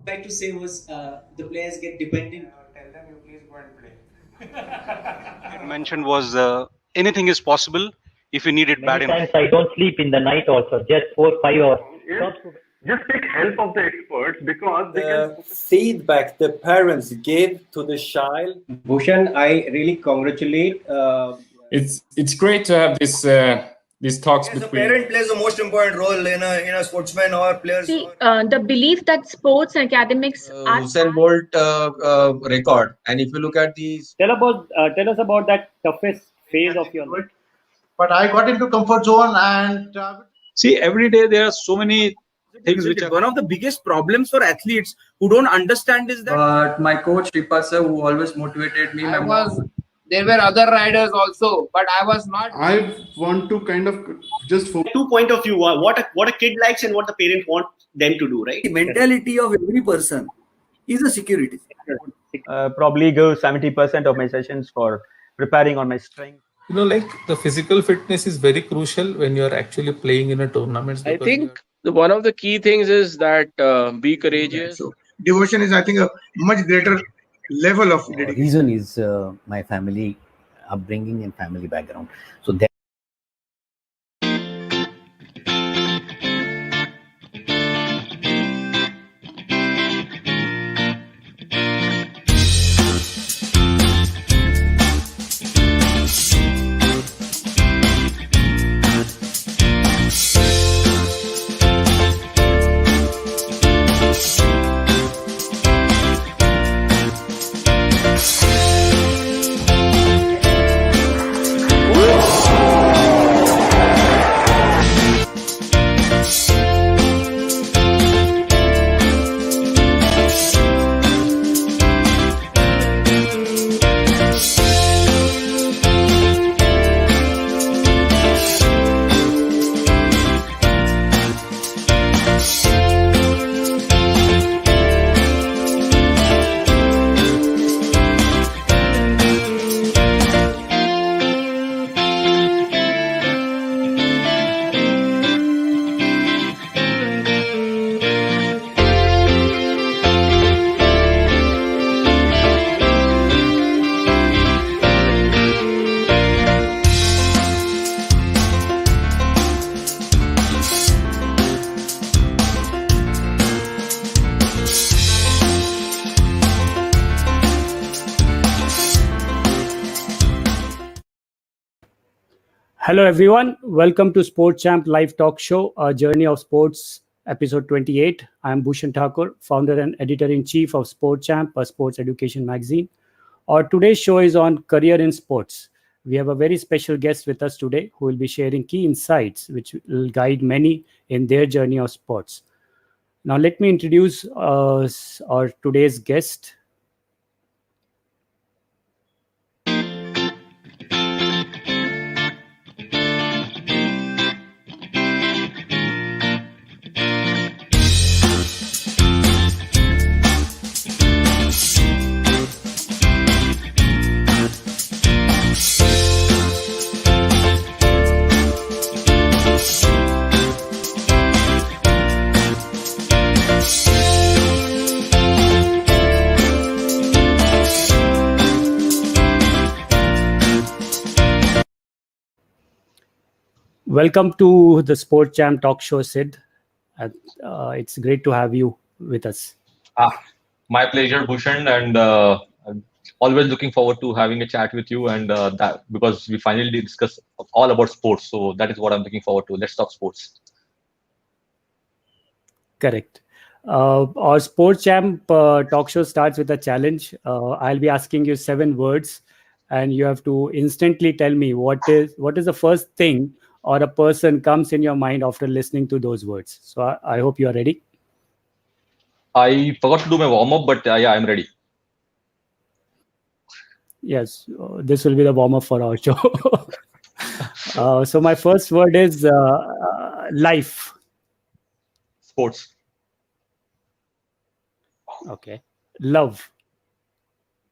Tried to say was the players get dependent. Tell them you please go and play. Mentioned was anything is possible if you need it bad Many enough. times I don't sleep in the night also, just 4-5 hours. Just take help of the experts because the feedback the parents give to the child. Bhushan, I really congratulate. It's great to have these talks Yes, between. the parent plays the most important role in a sportsman or players. See, the belief that sports and academics are Usain Bolt record, and if you look at these, Tell us about that toughest phase of your life. But I got into comfort zone and See, every day there are so many things which are one of the biggest problems for athletes who don't understand is that. but my coach Ripasa, who always motivated me, There were other riders also, but I was not. I want to kind of just focus. Two point of view, what a kid likes and what the parent wants them to do, right? The mentality of every person is a security. Probably go 70% of my sessions for preparing on my strength. Like the physical fitness is very crucial when you're actually playing in a tournament. I think one of the key things is that be courageous. So devotion is, I think, a much greater level of dedication. Reason is my family upbringing and family background. So that Hello everyone, welcome to Sport Champ Live Talk Show, A Journey of Sports, episode 28. I am Bhushan Thakur, founder and editor-in-chief of Sport Champ, a sports education magazine. Our today's show is on career in sports. We have a very special guest with us today who will be sharing key insights which will guide many in their journey of sports. Now let me introduce our today's guest. Welcome to the Sport Champ Talk Show, Sid. It's great to have you with us. My pleasure, Bhushan, and I'm always looking forward to having a chat with you, and that because we finally discuss all about sports. So that is what I'm looking forward to. Let's talk sports. Correct. Our Sport Champ Talk Show starts with a challenge. I'll be asking you 7 words, and you have to instantly tell me what is the first thing or a person comes in your mind after listening to those words. So I hope you are ready. I forgot to do my warm-up, but yeah, I'm ready. Yes, this will be the warm-up for our show. So my first word is life. Sports. Okay. Love.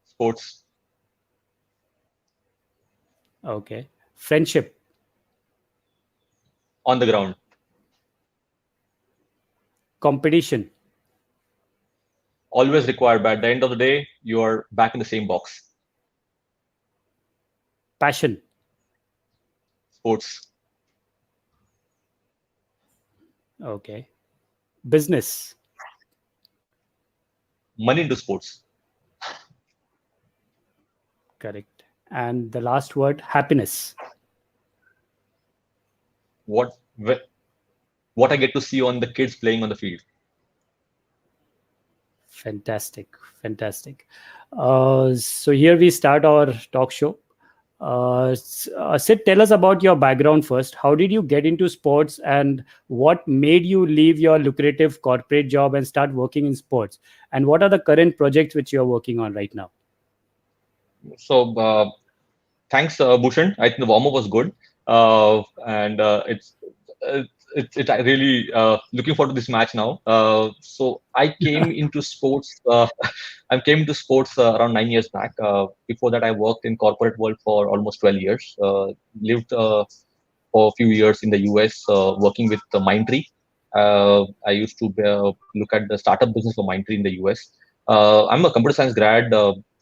Sports. Okay. Friendship. On the ground. Competition. always required, but at the end of the day, you are back in the same box. Passion. Sports. Okay. Business. Money into sports. Correct. And the last word, happiness. What I get to see on the kids playing on the field. Fantastic. So here we start our talk show. Sid, tell us about your background first. How did you get into sports, and what made you leave your lucrative corporate job and start working in sports? And what are the current projects which you are working on right now? So thanks, Bhushan. I think the warm-up was good, and it's really looking forward to this match now. So I came into sports. I came into sports around 9 years back. Before that, I worked in corporate world for almost 12 years. Lived for a few years in the US, working with Mindtree. I used to look at the startup business of Mindtree in the US. I'm a computer science grad,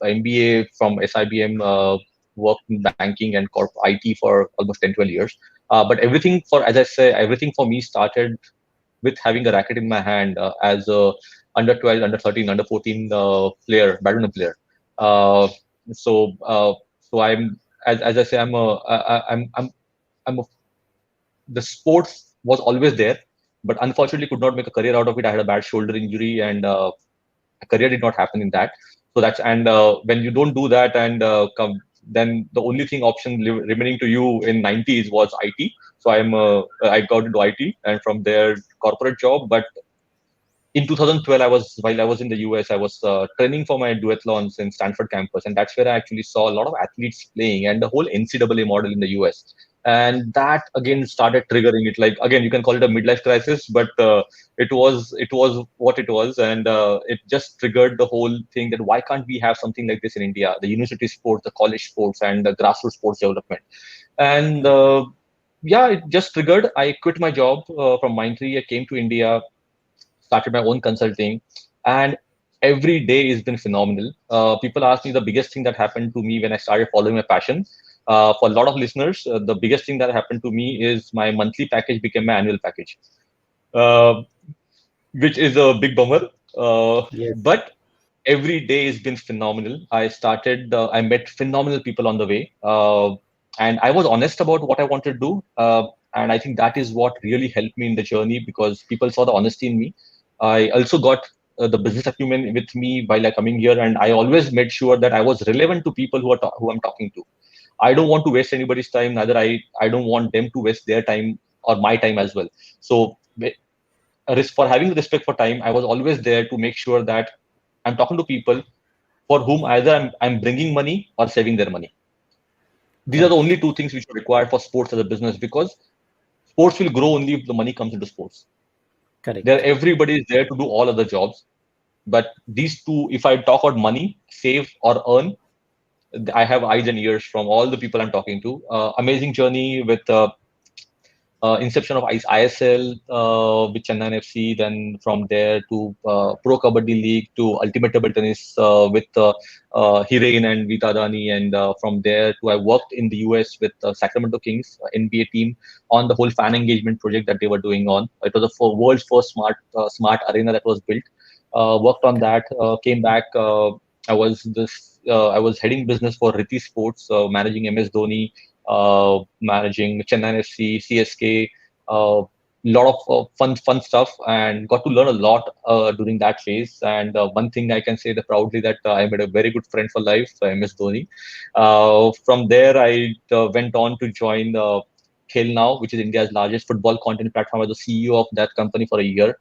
MBA from SIBM. Worked in banking and IT for almost 10, 12 years. But everything for me started with having a racket in my hand as a under 12, under 13, under 14 player, badminton player. So I'm, as I say, the sports was always there, but unfortunately could not make a career out of it. I had a bad shoulder injury, and a career did not happen in that. So when you don't do that, and then the only option remaining to you in 90s was IT. So I got into IT, and from there corporate job. But in 2012, while I was in the US, I was training for my duathlons in Stanford campus, and that's where I actually saw a lot of athletes playing, and the whole NCAA model in the US. And that again started triggering it. Like, again, you can call it a midlife crisis, but it was what it was, and it just triggered the whole thing that why can't we have something like this in India? The university sports, the college sports, and the grassroots sports development. And it just triggered. I quit my job from Mindtree. I came to India, started my own consulting, and every day has been phenomenal. People ask me the biggest thing that happened to me when I started following my passion. For a lot of listeners, the biggest thing that happened to me is my monthly package became my annual package, which is a big bummer. Yes. But every day has been phenomenal. I met phenomenal people on the way, and I was honest about what I wanted to do. And I think that is what really helped me in the journey, because people saw the honesty in me. I also got the business acumen with me while coming here, and I always made sure that I was relevant to people who I'm talking to. I don't want to waste anybody's time. Neither I don't want them to waste their time or my time as well. So for having respect for time, I was always there to make sure that I'm talking to people for whom either I'm bringing money or saving their money. These are the only two things which are required for sports as a business, because sports will grow only if the money comes into sports. Correct. Everybody is there to do all other jobs, but these two, if I talk about money, save or earn, I have eyes and ears from all the people I'm talking to. Amazing journey with inception of ISL with Chennai FC, then from there to Pro Kabaddi League, to Ultimate Table Tennis with Hiren and Vita Adani, and from there to I worked in the US with Sacramento Kings NBA team on the whole fan engagement project that they were doing on. It was the world's first smart arena that was built. Worked on that, came back. I was heading business for Riti Sports, managing MS Dhoni, managing Chennai FC, CSK, lot of fun stuff, and got to learn a lot during that phase. And one thing I can say that proudly, that I made a very good friend for life, MS Dhoni. From there, I went on to join Khel Now, which is India's largest football content platform, as the CEO of that company for a year.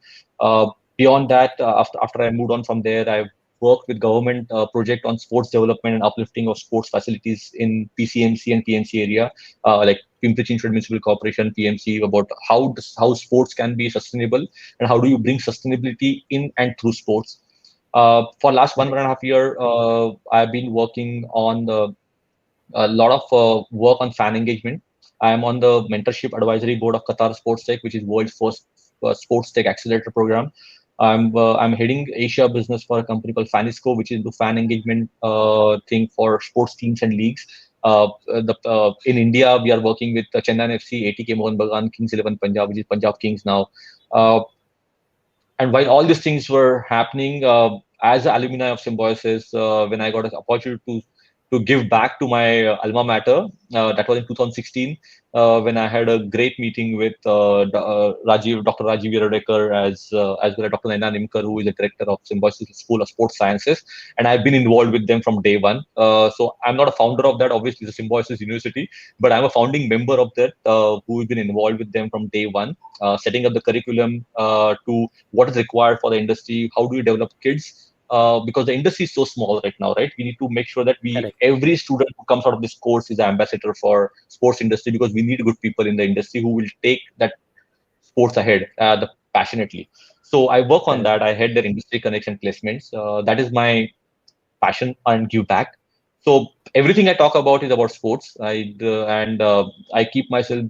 Beyond that, after I moved on from there, I worked with government project on sports development and uplifting of sports facilities in PCMC and PNC area, like Pimpri-Chinchwad Municipal Corporation, PMC, about how sports can be sustainable and how do you bring sustainability in and through sports. For last 1.5 years, I've been working on a lot of work on fan engagement. I am on the mentorship advisory board of Qatar Sports Tech, which is world's first sports tech accelerator program. I'm heading Asia business for a company called Fanisco, which is into fan engagement thing for sports teams and leagues. In India, we are working with Chennai FC, ATK Mohun Bagan, Kings 11 Punjab, which is Punjab Kings now. And while all these things were happening, as an alumni of Symbiosis, when I got an opportunity to give back to my alma mater, that was in 2016, when I had a great meeting with Dr. Rajiv Viradekar as well as Dr. Naina Nimkar, who is the director of Symbiosis School of Sports Sciences, and I've been involved with them from day one. So I'm not a founder of that, obviously, the Symbiosis University, but I'm a founding member of that, who has been involved with them from day one, setting up the curriculum to what is required for the industry, how do we develop kids. Because the industry is so small right now, right? We need to make sure that every student who comes out of this course is an ambassador for sports industry, because we need good people in the industry who will take that sports ahead passionately. So I work on that. I head their industry connection placements. That is my passion and give back. So everything I talk about is about sports. I keep myself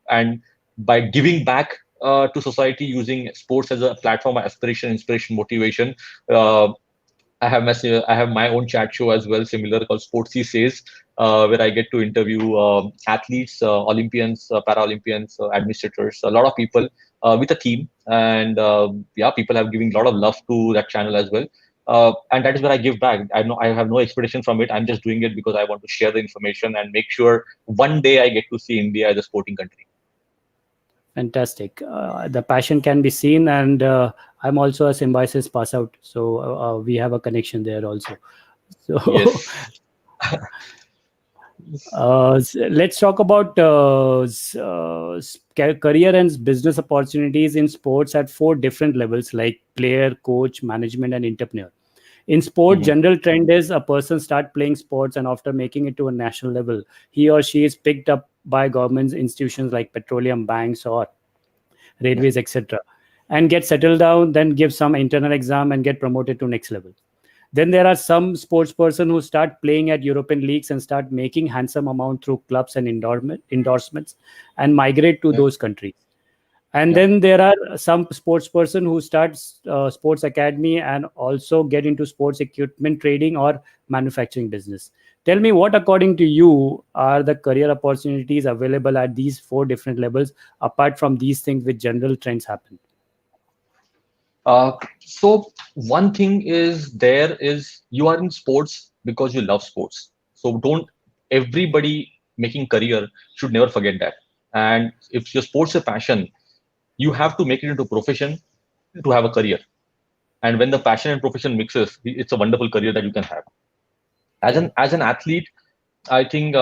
and by giving back to society using sports as a platform of aspiration, inspiration, motivation. I have my own chat show as well, similar, called Sportsy where I get to interview athletes, Olympians, Paralympians, administrators, a lot of people with a theme. And people have given a lot of love to that channel as well. And that is where I give back. I have no expectation from it. I'm just doing it because I want to share the information and make sure one day I get to see India as a sporting country. Fantastic. The passion can be seen, and I'm also a Symbiosis pass out, so we have a connection there also. So yes. Let's talk about career and business opportunities in sports at 4 different levels, like player, coach, management, and entrepreneur. In sport, general trend is a person start playing sports, and after making it to a national level, he or she is picked up by government institutions like petroleum banks or railways, etc., and get settled down, then give some internal exam and get promoted to next level. Then there are some sports person who start playing at European leagues and start making handsome amount through clubs and endorsements and migrate to those countries. And then there are some sports person who starts sports academy and also get into sports equipment trading or manufacturing business. Tell me, what according to you are the career opportunities available at these 4 different levels, apart from these things which general trends happen? So one thing is you are in sports because you love sports. So everybody making career should never forget that. And if your sports is a passion, you have to make it into a profession to have a career. And when the passion and profession mixes, it's a wonderful career that you can have. As an athlete, I think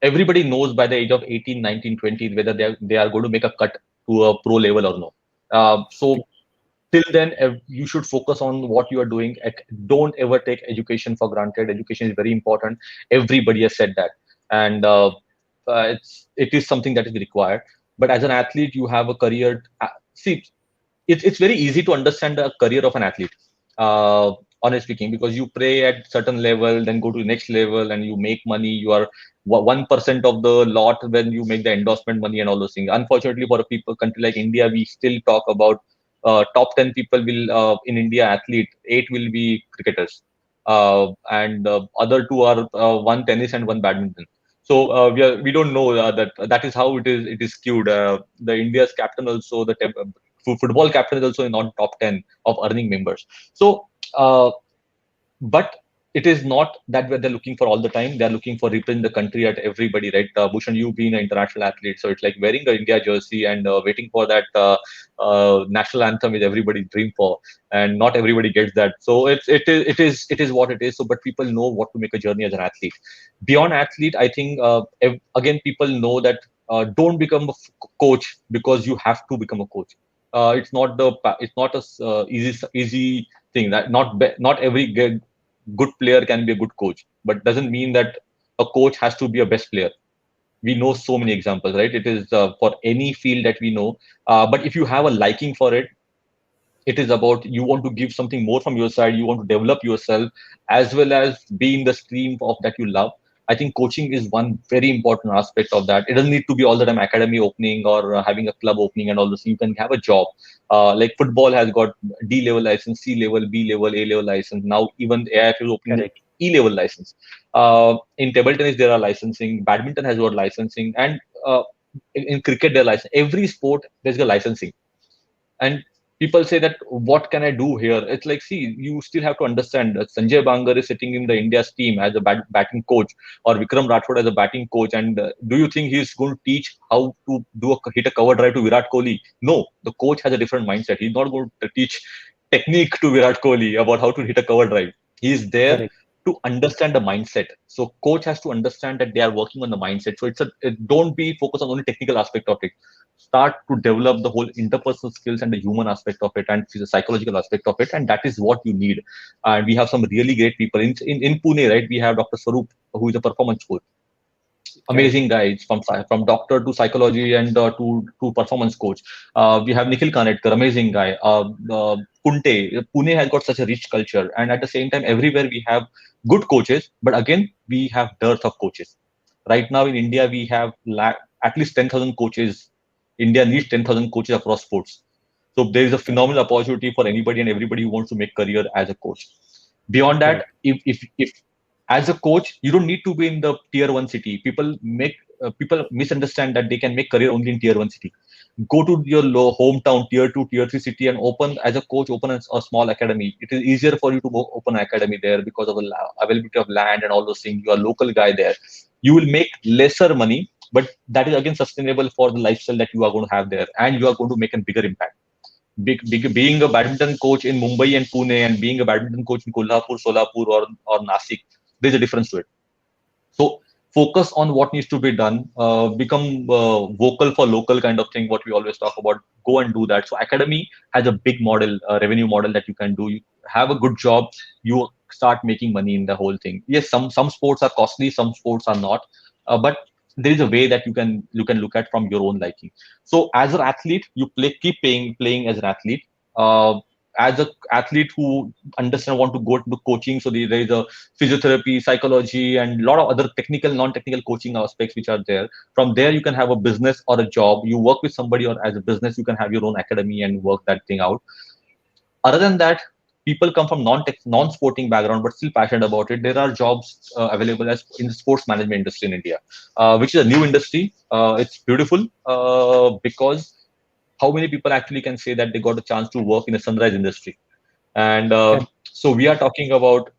everybody knows by the age of 18, 19, 20 whether they are going to make a cut to a pro level or no. So till then, you should focus on what you are doing. Don't ever take education for granted. Education is very important. Everybody has said that, and it is something that is required. But as an athlete, you have a career. See, it's very easy to understand the career of an athlete, honestly speaking, because you play at certain level, then go to the next level, and you make money. You are 1% of the lot when you make the endorsement money and all those things. Unfortunately, for a country like India, we still talk about top 10 people will in India athlete, 8 will be cricketers, and other 2 are 1 tennis and 1 badminton. So we don't know that is how it is skewed. The India's captain also, the football captain is also not top 10 of earning members. So but it is not that they're looking for all the time. They're looking for representing the country at everybody, right? Bhushan, you being an international athlete, so it's like wearing the India jersey and waiting for that national anthem is everybody's dream for, and not everybody gets that. So it is what it is. So, but people know what to make a journey as an athlete. Beyond athlete, I think again people know that don't become a coach because you have to become a coach. It's not a easy thing. That not every good player can be a good coach, but doesn't mean that a coach has to be a best player. We know so many examples, right? It is for any field that we know. But if you have a liking for it, it is about you want to give something more from your side. You want to develop yourself as well as be in the stream of that you love. I think coaching is one very important aspect of that. It doesn't need to be all the time academy opening or having a club opening and all this. You can have a job. Like football has got D level license, C level, B level, A level license. Now even AIF is opening the E level license. In table tennis there are licensing. Badminton has got licensing, and in cricket there are licensing. Every sport there's a licensing. And people say that, what can I do here? It's like, see, you still have to understand that Sanjay Bangar is sitting in the India's team as a batting coach, or Vikram Rathod as a batting coach. And do you think he's going to teach how to hit a cover drive to Virat Kohli? No, the coach has a different mindset. He's not going to teach technique to Virat Kohli about how to hit a cover drive. He's there to understand the mindset. So coach has to understand that they are working on the mindset. So don't be focused on only technical aspect of it. Start to develop the whole interpersonal skills and the human aspect of it and the psychological aspect of it, and that is what you need. And we have some really great people in Pune, right? We have Dr. Swaroop, who is a performance coach. Amazing guys, from doctor to psychology and to performance coach. We have Nikhil Kanetkar, amazing guy. Kunte, Pune has got such a rich culture, and at the same time, everywhere we have good coaches, but again, we have dearth of coaches. Right now in India, we have at least 10,000 coaches. India needs 10,000 coaches across sports. So there is a phenomenal opportunity for anybody and everybody who wants to make career as a coach. Beyond that, if as a coach, you don't need to be in the tier 1 city. People misunderstand that they can make career only in tier 1 city. Go to your hometown, tier 2, tier 3 city, and open a small academy. It is easier for you to open an academy there because of the availability of land and all those things. You are a local guy there. You will make lesser money, but that is again sustainable for the lifestyle that you are going to have there, and you are going to make a bigger impact. Being a badminton coach in Mumbai and Pune and being a badminton coach in Kolhapur, Solapur, or Nasik, there's a difference to it. So focus on what needs to be done. Become vocal for local kind of thing, what we always talk about. Go and do that. So academy has a big model, revenue model that you can do. You have a good job, you start making money in the whole thing. Yes, some sports are costly, some sports are not, but there is a way that you can look at from your own liking. So as an athlete, you keep playing as an athlete. As an athlete who want to go to coaching, so there is a physiotherapy, psychology, and a lot of other technical, non-technical coaching aspects which are there. From there, you can have a business or a job. You work with somebody, or as a business, you can have your own academy and work that thing out. Other than that, people come from non-sporting background but still passionate about it. There are jobs available as in the sports management industry in India, which is a new industry. It's beautiful because how many people actually can say that they got a chance to work in the sunrise industry? And so we are talking about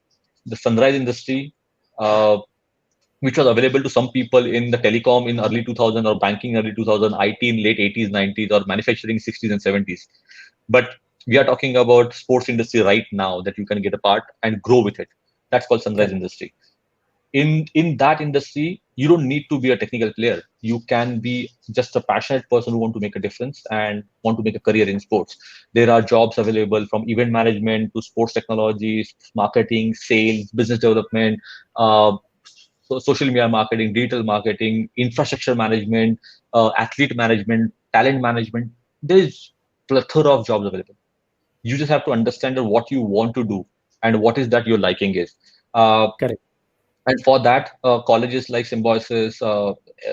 the sunrise industry, which was available to some people in the telecom in early 2000 or banking early 2000, IT in late 80s, 90s, or manufacturing 60s and 70s. But we are talking about sports industry right now that you can get a part and grow with it. That's called sunrise industry. In that industry, you don't need to be a technical player. You can be just a passionate person who want to make a difference and want to make a career in sports. There are jobs available from event management to sports technology, marketing, sales, business development, social media marketing, digital marketing, infrastructure management, athlete management, talent management. There's plethora of jobs available. You just have to understand what you want to do and what is that your liking is. Correct. And for that, colleges like Symbiosis,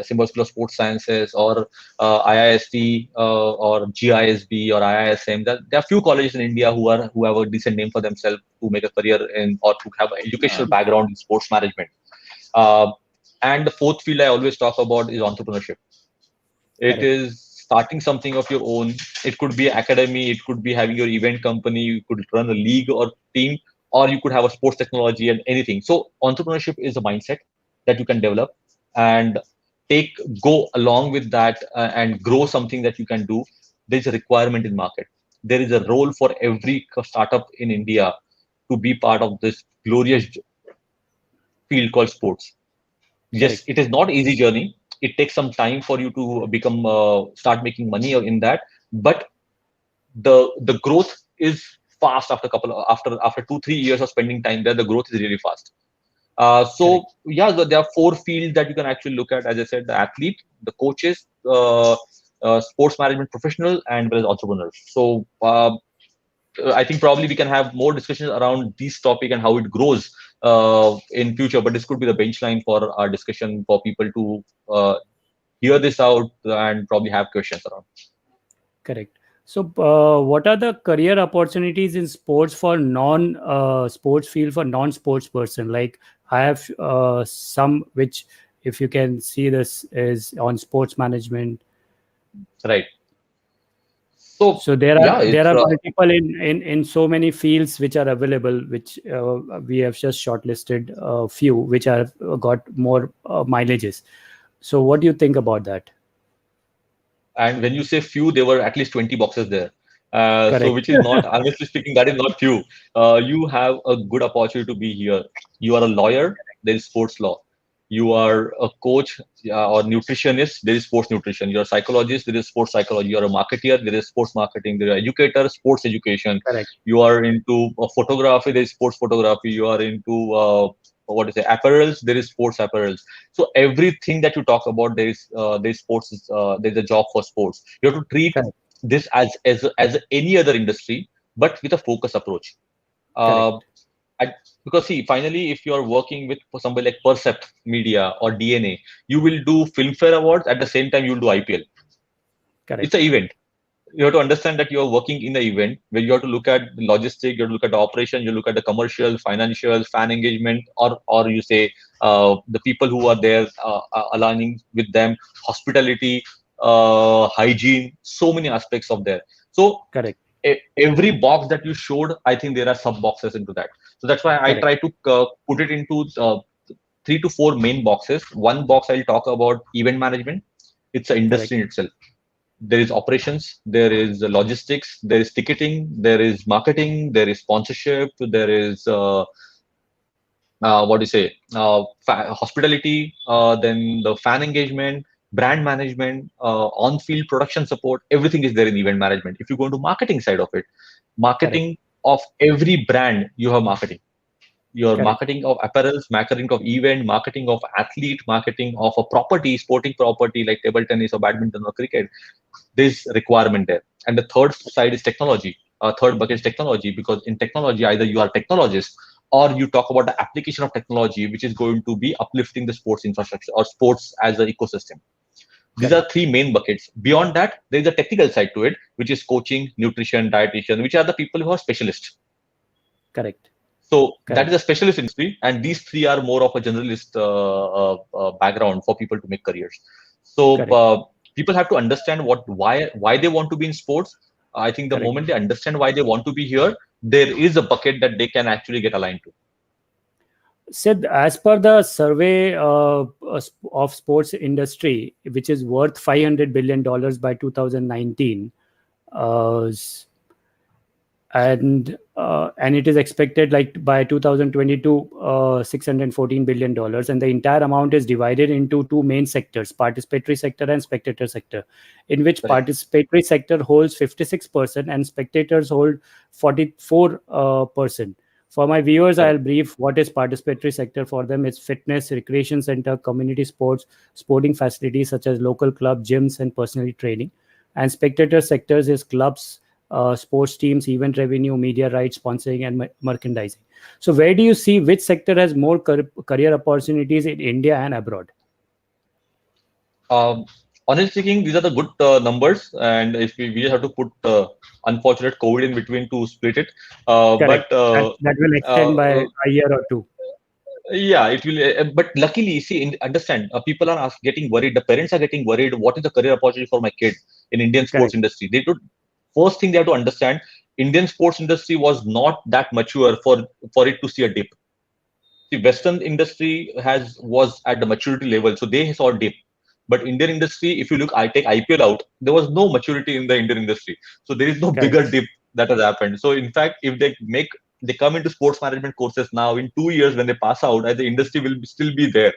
Symbiosis School of Sports Sciences, or IIST, or GISB, or IISM. There are few colleges in India who have a decent name for themselves to make a career in, or to have an educational background in sports management. And the fourth field I always talk about is entrepreneurship. It is starting something of your own. It could be academy, it could be having your event company, you could run a league or team, or you could have a sports technology and anything. So entrepreneurship is a mindset that you can develop and go along with that and grow something that you can do. There's a requirement in market. There is a role for every startup in India to be part of this glorious field called sports. Yes, it is not easy journey. It takes some time for you to become start making money in that, but the growth is fast after 2-3 years of spending time there. The growth is really fast. So yeah, there are 4 fields that you can actually look at. As I said, the athlete, the coaches, sports management professional, and well as entrepreneurs. So I think probably we can have more discussions around this topic and how it grows in future, but this could be the benchline for our discussion for people to hear this out and probably have questions around. Correct. So, what are the career opportunities in sports for non-sports field for non-sports person? Like I have some which, if you can see this, is on sports management. Right. So there are multiple in so many fields which are available, which we have just shortlisted a few which have got more mileages. So what do you think about that? And when you say few, there were at least 20 boxes there. So which is not, honestly speaking, that is not few. You have a good opportunity to be here. You are a lawyer, there is sports law. You are a coach or nutritionist, there is sports nutrition. You're a psychologist, there is sports psychology. You're a marketeer, there is sports marketing. There are educator, sports education. Correct. You are into photography, there is sports photography. You are into apparels, there is sports apparels. So everything that you talk about, there is sports. There's a job for sports. You have to treat this as any other industry, but with a focus approach. Because see, finally, if you are working with somebody like Percept Media or DNA, you will do Filmfare Awards at the same time you'll do IPL. Correct. It's an event. You have to understand that you are working in the event where you have to look at the logistics, you have to look at the operation, you look at the commercial, financial, fan engagement, or you say the people who are there aligning with them, hospitality, hygiene, so many aspects of there. So correct. Every box that you showed, I think there are sub boxes into that. So that's why I try to put it into 3 to 4 main boxes. One box I'll talk about event management. It's an industry in itself. There is operations, there is logistics, there is ticketing, there is marketing, there is sponsorship, there is hospitality, then the fan engagement, brand management, on-field production support. Everything is there in event management. If you go into marketing side of it, marketing of every brand, you have marketing. Your marketing of apparels, marketing of event, marketing of athlete, marketing of a property, sporting property like table tennis or badminton or cricket. There's requirement there. And the third side is technology. Third bucket is technology, because in technology, either you are a technologist or you talk about the application of technology, which is going to be uplifting the sports infrastructure or sports as an ecosystem. These are 3 main buckets. Beyond that, there is a technical side to it, which is coaching, nutrition, dietitian, which are the people who are specialists. Correct. So that is a specialist industry, and these 3 are more of a generalist background for people to make careers. So people have to understand why they want to be in sports. I think the moment they understand why they want to be here, there is a bucket that they can actually get aligned to. Sid, as per the survey of sports industry, which is worth $500 billion by 2019, and it is expected like by 2022 $614 billion, and the entire amount is divided into 2 main sectors, participatory sector and spectator sector, in which participatory sector holds 56% and spectators hold 44%. For my viewers, I'll brief what is participatory sector for them. It's fitness, recreation center, community sports, sporting facilities such as local club, gyms, and personal training. And spectator sectors is clubs, sports teams, event revenue, media rights, sponsoring, and merchandising. So where do you see which sector has more career opportunities in India and abroad? Honestly speaking, these are the good numbers, and if we just have to put unfortunate COVID in between to split it, but that will extend by a year or 2. Yeah, it will. But luckily, see, understand, people are getting worried. The parents are getting worried. What is the career opportunity for my kid in Indian sports industry? First thing they have to understand, Indian sports industry was not that mature for it to see a dip. The Western industry was at the maturity level, so they saw a dip. But Indian industry, if you look, I take IPL out, there was no maturity in the Indian industry. So there is no bigger dip that has happened. So in fact, if they come into sports management courses now, in 2 years when they pass out, the industry will still be there.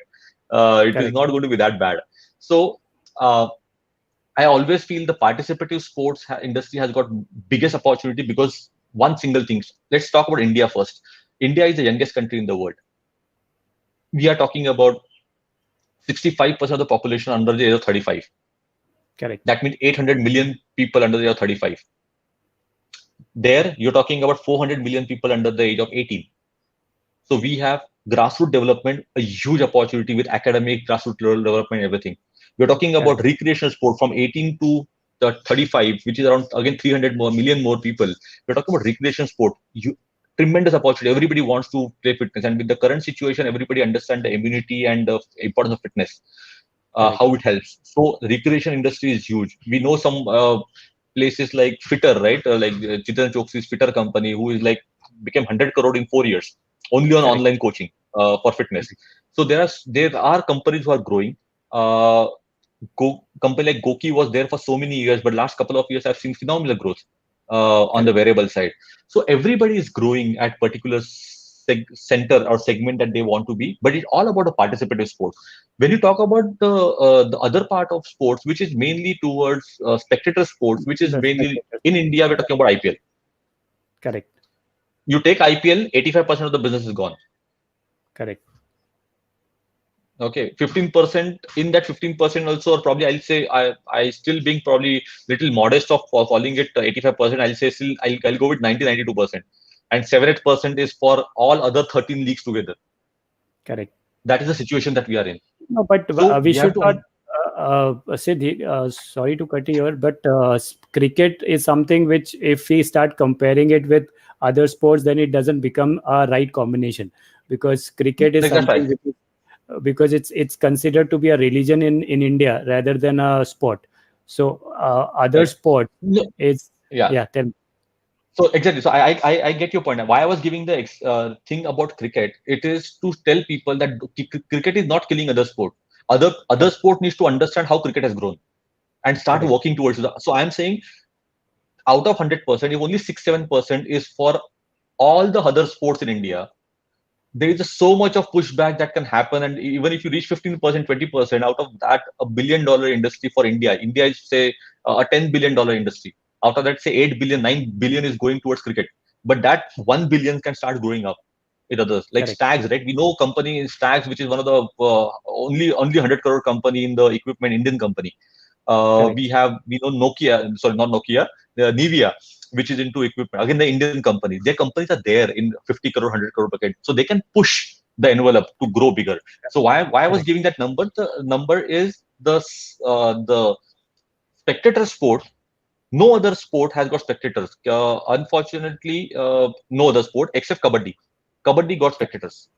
It is not going to be that bad. So I always feel the participative sports industry has got biggest opportunity because one single thing. Let's talk about India first. India is the youngest country in the world. We are talking about 65% of the population under the age of 35. Correct. That means 800 million people under the age of 35. There, you're talking about 400 million people under the age of 18. So we have grassroots development, a huge opportunity with academic grassroots development, everything. We're talking about recreational sport from 18 to 35, which is around again 300 million more people. We're talking about recreational sport. Tremendous opportunity. Everybody wants to play fitness, and with the current situation, everybody understands the immunity and the importance of fitness, how it helps. So the recreation industry is huge. We know some places like Fitter, right? Like Chitan Choksi's Fitter company, who is like became 100 crore in 4 years only on online coaching for fitness. So there are companies who are growing. Company like Goki was there for so many years, but last couple of years I've seen phenomenal growth on the wearable side. So everybody is growing at particular center or segment that they want to be, but it's all about a participative sport. When you talk about the other part of sports, which is mainly towards spectator sports, which is mainly in India, we're talking about IPL. Correct. You take IPL, 85% of the business is gone. Correct. Okay, 15%. In that 15% also, or probably I'll say I still being probably little modest of calling it 85%. I'll say still I'll go with 92%, and 7-8% is for all other 13 leagues together. Correct. That is the situation that we are in. No, but So we should to not. Sid, sorry to cut you here, but cricket is something which, if we start comparing it with other sports, then it doesn't become a right combination, because cricket is something which is, because it's considered to be a religion in India rather than a sport. So other sport is tell me. So exactly. So I get your point. Why I was giving the thing about cricket, it is to tell people that cricket is not killing other sport. Other sport needs to understand how cricket has grown and start working towards it. So I'm saying out of 100%, if only 6-7% is for all the other sports in India, there is just so much of pushback that can happen. And even if you reach 15%, 20% out of that, $1 billion industry for India is say a $10 billion industry. Out of that, say 8 billion, 9 billion is going towards cricket. But that 1 billion can start growing up with others. Like Stags, right? We know company in Stags, which is one of the only 100 crore company in the equipment, Indian company. We know Nokia, sorry, not Nokia, Nivea, which is into equipment. Again, the Indian company. Their companies are there in 50 crore, 100 crore bucket. So they can push the envelope to grow bigger. So why I was giving that number? The number is the spectator sport. No other sport has got spectators. Unfortunately, no other sport except Kabaddi. Kabaddi got spectators.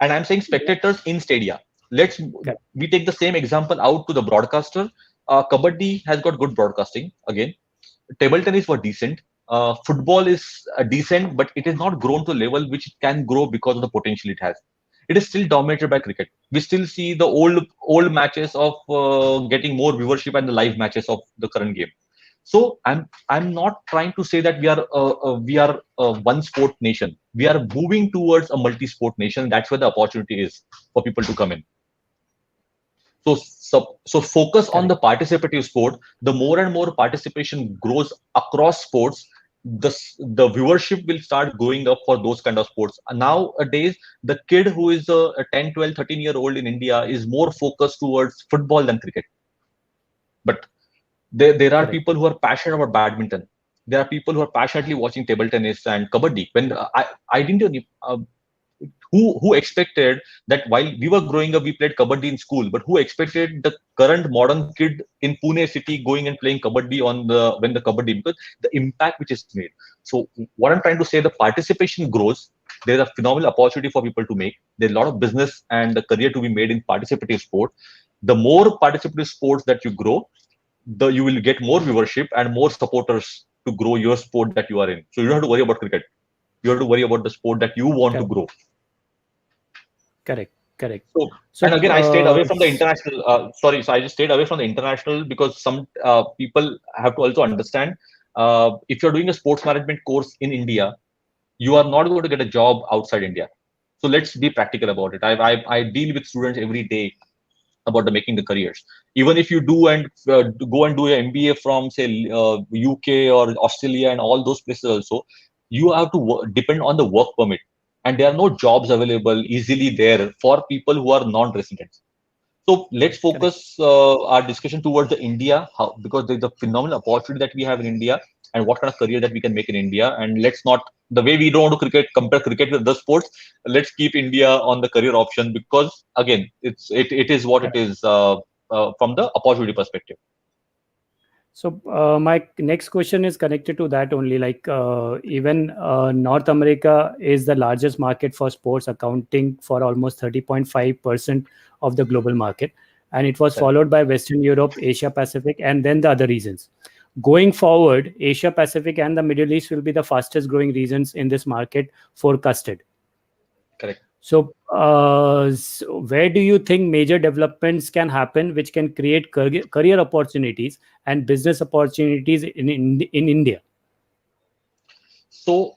And I'm saying spectators in stadia. We take the same example out to the broadcaster. Kabaddi has got good broadcasting. Again, table tennis was decent. Football is decent, but it has not grown to a level which it can grow because of the potential it has. It is still dominated by cricket. We still see the old matches of getting more viewership and the live matches of the current game. So I'm not trying to say that we are a one sport nation. We are moving towards a multi-sport nation. That's where the opportunity is for people to come in. So focus on the participative sport. The more and more participation grows across sports, the viewership will start going up for those kind of sports. Nowadays, the kid who is a 10, 12, 13-year-old in India is more focused towards football than cricket. But there are people who are passionate about badminton. There are people who are passionately watching table tennis and kabaddi. When I didn't who expected that while we were growing up, we played kabaddi in school, but who expected the current modern kid in Pune city going and playing kabaddi when the kabaddi, because the impact which is made. So what I'm trying to say, the participation grows. There's a phenomenal opportunity for people to make. There's a lot of business and a career to be made in participative sport. The more participative sports that you grow, you will get more viewership and more supporters to grow your sport that you are in. So you don't have to worry about cricket. You have to worry about the sport that you want to grow. Correct. So and again, I stayed away from the international. So I just stayed away from the international because some people have to also understand. If you're doing a sports management course in India, you are not going to get a job outside India. So let's be practical about it. I deal with students every day about making the careers. Even if you do and go and do an MBA from say UK or Australia and all those places also, you have to depend on the work permit. And there are no jobs available easily there for people who are non-residents. So let's focus our discussion towards the India, because there's a phenomenal opportunity that we have in India. and what kind of career that we can make in India. And let's not, the way we don't want to compare cricket with other sports, let's keep India on the career option, because again, it is what it is from the opportunity perspective. So my next question is connected to that only. Like even North America is the largest market for sports, accounting for almost 30.5% of the global market, and it was followed by Western Europe, Asia Pacific, and then the other regions. Going forward, Asia Pacific and the Middle East will be the fastest growing regions in this market forecasted. Correct. So, so where do you think major developments can happen, which can create career opportunities and business opportunities in India? So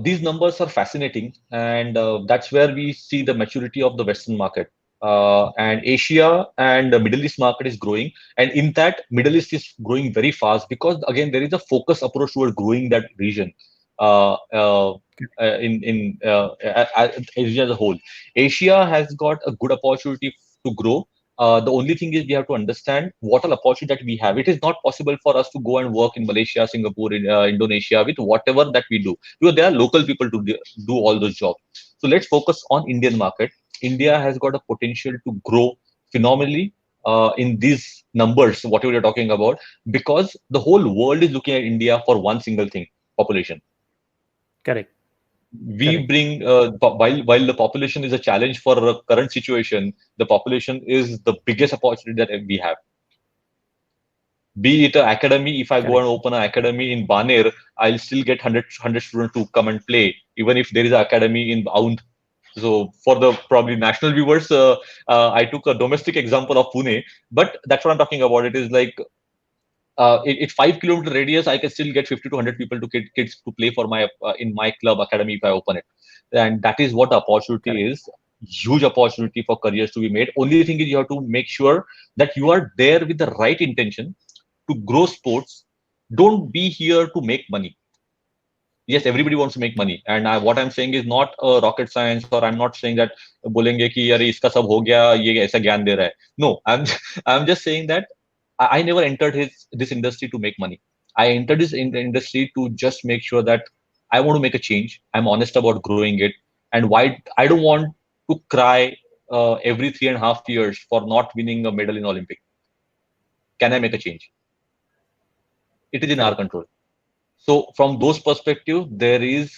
these numbers are fascinating, and that's where we see the maturity of the Western market. And Asia and the Middle East market is growing, and in that Middle East is growing very fast, because again there is a focused approach toward growing that region. In Asia as a whole, Asia has got a good opportunity to grow. The only thing is we have to understand what an opportunity that we have. It is not possible for us to go and work in Malaysia, Singapore, Indonesia with whatever that we do, because there are local people to do all those jobs. So let's focus on Indian market. India has got a potential to grow phenomenally in these numbers, whatever you're talking about, because the whole world is looking at India for one single thing: population. Correct. We bring while the population is a challenge for our current situation, the population is the biggest opportunity that we have. Be it an academy, if I go and open an academy in Baner, I'll still get 100 students to come and play, even if there is an academy in Aund. So for the probably national viewers, I took a domestic example of Pune, but that's what I'm talking about. It is like it's 5 kilometer radius. I can still get 50 to 100 people to kids to play for my in my club academy if I open it, and that is what the opportunity is. Huge opportunity for careers to be made. Only thing is you have to make sure that you are there with the right intention to grow sports. Don't be here to make money. Yes, everybody wants to make money, and what I'm saying is not a rocket science, or I'm not saying that बोलेंगे कि यार इसका सब हो गया, ये ऐसा ज्ञान दे रहा है. No, I'm just saying that I never entered this industry to make money. I entered this industry to just make sure that I want to make a change. I'm honest about growing it, and why I don't want to cry every 3.5 years for not winning a medal in Olympic. Can I make a change? It is in our control. So from those perspective, there is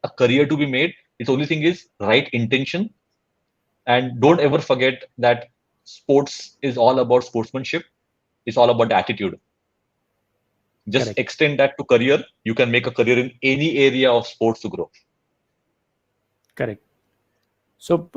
a career to be made. Its only thing is right intention, and don't ever forget that sports is all about sportsmanship. It's all about the attitude. Just extend that to career. You can make a career in any area of sports to grow. Correct. So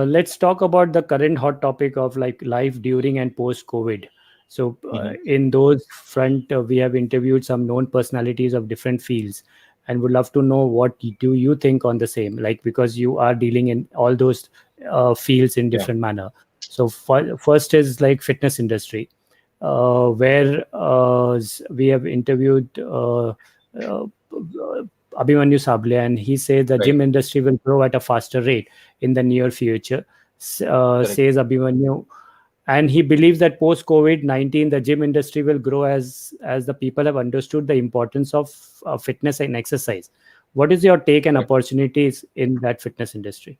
let's talk about the current hot topic of like life during and post COVID. So in those front, we have interviewed some known personalities of different fields, and would love to know what do you think on the same, like, because you are dealing in all those fields in different manner. So first is like fitness industry, where we have interviewed Abhimanyu Sable, and he says the gym industry will grow at a faster rate in the near future, says Abhimanyu. And he believes that post COVID-19, the gym industry will grow as the people have understood the importance of fitness and exercise. What is your take and opportunities in that fitness industry?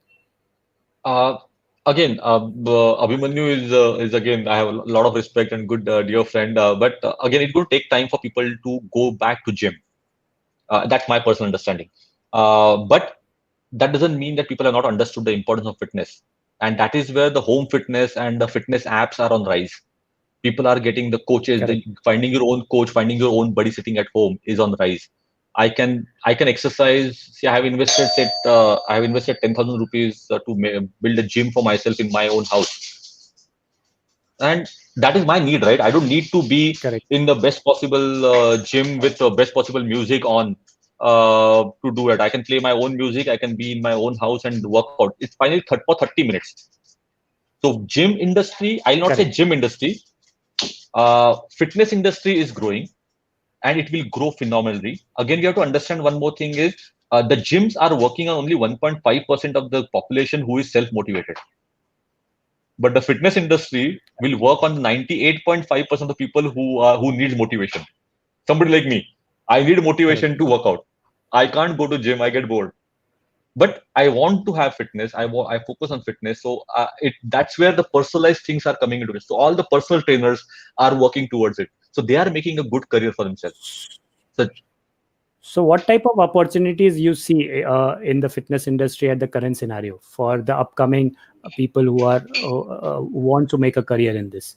Again, Abhimanyu is again, I have a lot of respect and good dear friend. But again, it will take time for people to go back to gym. That's my personal understanding. But that doesn't mean that people have not understood the importance of fitness. And that is where the home fitness and the fitness apps are on rise. People are getting the coaches, finding your own coach, finding your own buddy sitting at home is on rise. I can exercise. See, I have invested 10,000 rupees to build a gym for myself in my own house, and that is my need, right? I don't need to be in the best possible gym with the best possible music on to do it. I can play my own music. I can be in my own house and work out. It's finally for 30 minutes. So gym industry, I'll not say gym industry. Fitness industry is growing, and it will grow phenomenally. Again, you have to understand one more thing is the gyms are working on only 1.5% of the population who is self-motivated. But the fitness industry will work on 98.5% of the people who needs motivation. Somebody like me. I need motivation to work out. I can't go to gym. I get bored. But I want to have fitness. I focus on fitness. So that's where the personalized things are coming into it. So all the personal trainers are working towards it. So they are making a good career for themselves. So what type of opportunities you see in the fitness industry at the current scenario for the upcoming people who are want to make a career in this?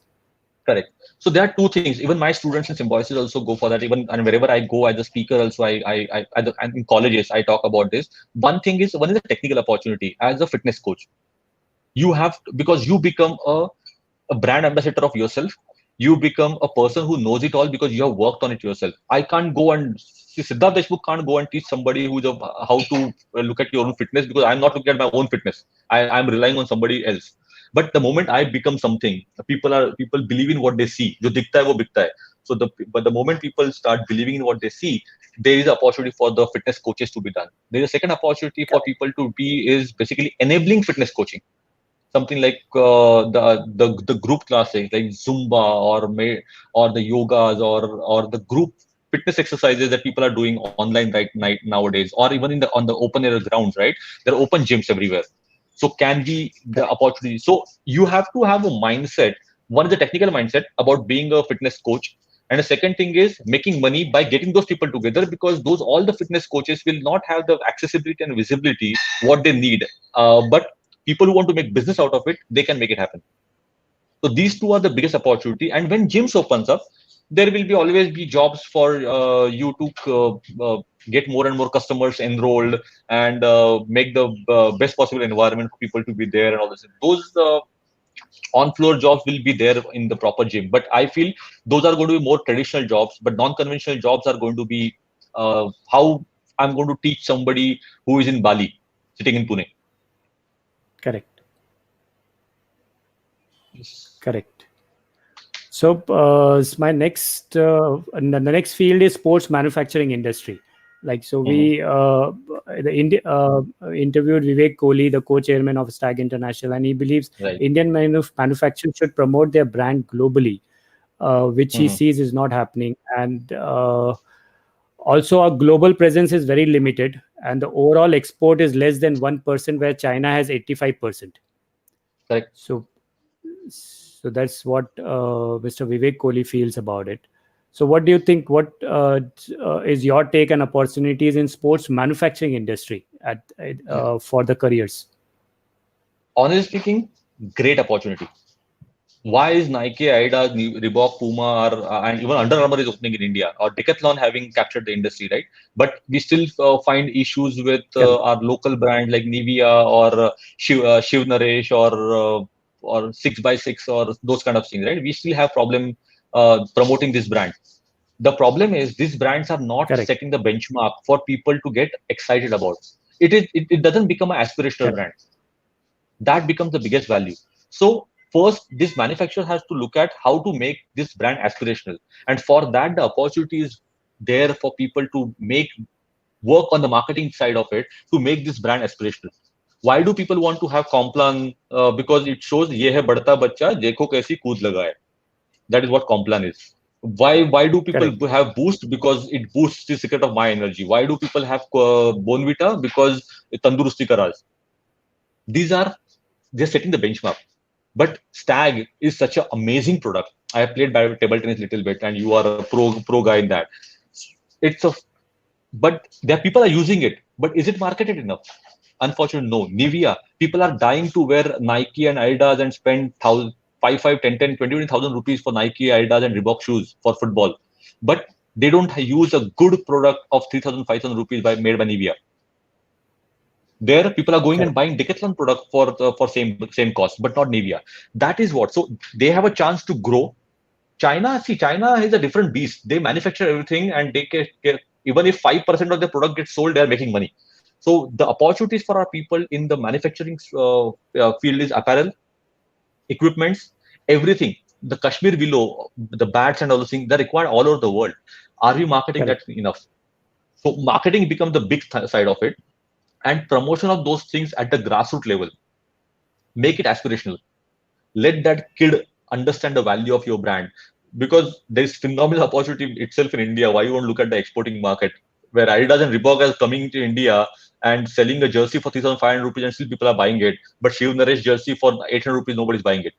Correct. So there are two things. Even my students in Symbiosis also go for that. Even and wherever I go as a speaker, also and in colleges I talk about this. One is a technical opportunity as a fitness coach. You have because you become a brand ambassador of yourself. You become a person who knows it all because you have worked on it yourself. I can't go and Sid Deshmukh can't go and teach somebody who's how to look at your own fitness because I'm not looking at my own fitness. I'm relying on somebody else. But the moment I become something, people believe in what they see. Jo dikhta hai, wo bikta hai. So the moment people start believing in what they see, there is an opportunity for the fitness coaches to be done. There is a second opportunity for people to be is basically enabling fitness coaching. Something like the group classes like Zumba or the yogas or the group fitness exercises that people are doing online nowadays, or even on the open air grounds, right? There are open gyms everywhere. So can be the opportunity. So you have to have a mindset. One is the technical mindset about being a fitness coach. And the second thing is making money by getting those people together because all the fitness coaches will not have the accessibility and visibility what they need. But people who want to make business out of it, they can make it happen. So these two are the biggest opportunity. And when gyms opens up, there will always be jobs for you to get more and more customers enrolled and make the best possible environment for people to be there and all this. Those on-floor jobs will be there in the proper gym. But I feel those are going to be more traditional jobs, but non-conventional jobs are going to be how I'm going to teach somebody who is in Bali, sitting in Pune. Correct. Correct. So my next the next field is sports manufacturing industry. Like so, we interviewed Vivek Kohli, the co-chairman of Stag International, and he believes Indian manufacturers should promote their brand globally, which he sees is not happening. And also, our global presence is very limited, and the overall export is less than 1%, where China has 85%. Correct. So that's what Mr. Vivek Kohli feels about it. So what do you think? What is your take on opportunities in sports manufacturing industry for the careers? Honestly speaking, great opportunity. Why is Nike, Adidas, Reebok, Puma, and even Under Armour is opening in India, or Decathlon having captured the industry, right? But we still find issues with our local brand like Nivea or Shiv Naresh or 6x6 or those kind of things, right? We still have problem promoting this brand. The problem is these brands are not setting the benchmark for people to get excited about. It doesn't become an aspirational brand. That becomes the biggest value. So first, this manufacturer has to look at how to make this brand aspirational. And for that, the opportunity is there for people to work on the marketing side of it to make this brand aspirational. Why do people want to have Complan? Because it shows ye hai badta bachcha, dekho kaisi kood laga hai. That is what Complan is. Why do people have Boost? Because it boosts the secret of my energy. Why do people have Bonvita? Because tandurusti ka raaz. They're setting the benchmark. But Stag is such an amazing product. I have played table tennis a little bit, and you are a pro guy in that. But there people are using it. But is it marketed enough? Unfortunately, no. Nivea, people are dying to wear Nike and Adidas and spend 5, 10, 20,000 rupees for Nike, Adidas, and Reebok shoes for football. But they don't use a good product of 3,000, 5,000 rupees made by Nivea. There, people are going and buying Decathlon product for same cost, but not Nivea. That is what. So they have a chance to grow. China is a different beast. They manufacture everything, and they even if 5% of the product gets sold, they are making money. So the opportunities for our people in the manufacturing field is apparel, equipments, everything. The Kashmir willow, the bats and all those things, they're required all over the world. Are we marketing that enough? So marketing becomes the big side of it. And promotion of those things at the grassroots level. Make it aspirational. Let that kid understand the value of your brand. because there's phenomenal opportunity itself in India. Why you won't look at the exporting market where Adidas and Reebok is coming to India and selling a jersey for 3,500 rupees and still people are buying it. But Shiv Naresh jersey for 800 rupees, nobody's buying it.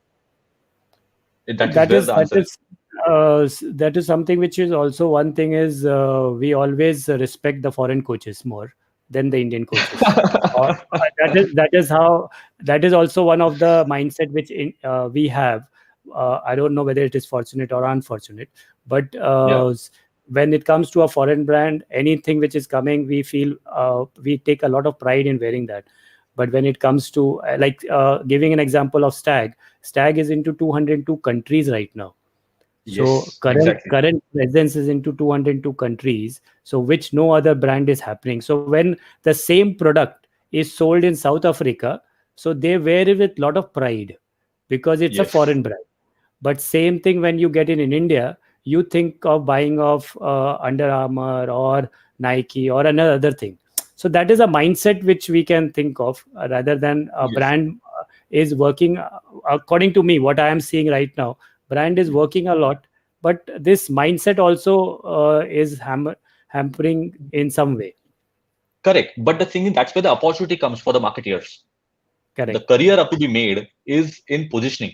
That is where the answer is. That is something which is also one thing is we always respect the foreign coaches more than the Indian coaches. That is also one of the mindset which we have. I don't know whether it is fortunate or unfortunate, but when it comes to a foreign brand, anything which is coming, we feel we take a lot of pride in wearing that. But when it comes to giving an example of Stag is into 202 countries right now. So current presence is into 202 countries, so which no other brand is happening. So when the same product is sold in South Africa, so they wear it with a lot of pride because it's a foreign brand. But same thing when you get in India, you think of buying of Under Armour or Nike or another thing. So that is a mindset which we can think of rather than a brand is working. According to me, what I am seeing right now, brand is working a lot, but this mindset also is hampering in some way. Correct. But the thing is, that's where the opportunity comes for the marketeers. Correct. The career up to be made is in positioning.